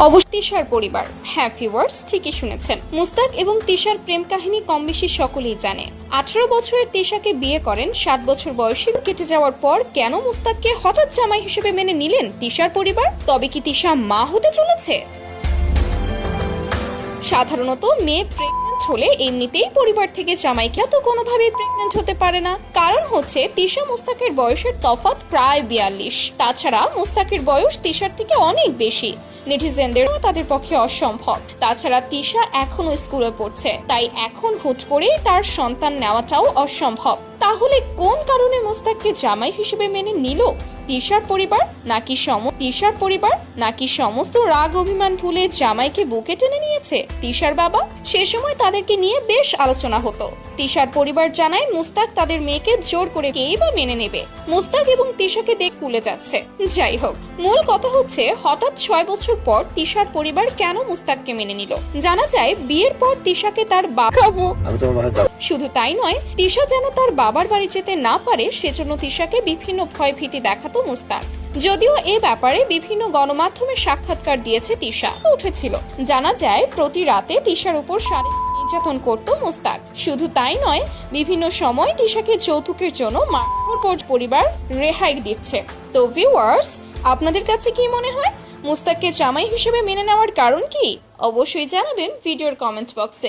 অবশ্য তিশার পরিবার। হ্যাঁ ভিউয়ার্স, ঠিকই শুনেছেন, মুস্তাক এবং তিশার প্রেম কাহিনী কম বেশি সকলেই জানে। 18 বছরের তিশাকে বিয়ে করেন 7 বছর বয়সে। কেটে যাওয়ার পর কেন মুস্তাককে হঠাৎ জামাই হিসেবে মেনে নিলেন তিশার পরিবার? তবে কি তিশা মা হতে চলেছে? সাধারণত মেয়ে প্রেগন্যান্ট হলে এমনিতেই পরিবার থেকে জামাইকে তো কোনোভাবেই প্রেগন্যান্ট হতে পারে না। কারণ হচ্ছে তিশা মুস্তাকের বয়সের তফাৎ প্রায় 42। তাছাড়া মুস্তাকের বয়স তিশার থেকে অনেক বেশি। নেটিজেনদের তাদের পক্ষে অসম্ভব। তাছাড়া তিশা এখনো স্কুলে পড়ছে, তাই এখন হুট করেই তার সন্তান নেওয়াটাও অসম্ভব। তাহলে কোন কারণে মুস্তাককে জামাই হিসেবে মেনে নিল তিশার পরিবার? নাকি সমস্ত রাগ অভিমান ভুলে জামাইকে বুকে টেনে নিয়েছে তিশার বাবা? সে সময় তাদেরকে নিয়ে বেশ আলোচনা হতো। তিশার পরিবার জানায় মুস্তাক তাদের মেয়েকে জোর করে কেই বা মেনে নেবে। মুস্তাক এবং তিশাকে দেখে স্কুলে যাচ্ছে। যাই হোক, মূল কথা হচ্ছে হঠাৎ 6 বছর পর তিশার পরিবার কেন মুস্তাককে মেনে নিল। জানা যায় বিয়ের পর তিশাকে তার বাবা, শুধু তাই নয়, তিশা যেন তার বাবার বাড়ি যেতে না পারে সেজন্য তিশাকে বিভিন্ন ভয়ভীতি দেখাতো মুস্তাক। যদিও এ ব্যাপারে বিভিন্ন গণমাধ্যমে সাক্ষাৎকার দিয়েছে তিশা উঠেছিল। জানা যায় প্রতি রাতে তিশার উপর শারীরিক নির্যাতন করত মুস্তাক। শুধু তাই নয়, বিভিন্ন সময় তিশাকে যৌতুকের জন্য মারধর পরিবার রেহাই দিচ্ছে। তো ভিউয়ার্স, আপনাদের কাছে কি মনে হয় মুস্তাককে জামাই হিসেবে মেনে নেওয়ার কারণ কি? অবশ্যই জানাবেন ভিডিওর কমেন্ট বক্সে।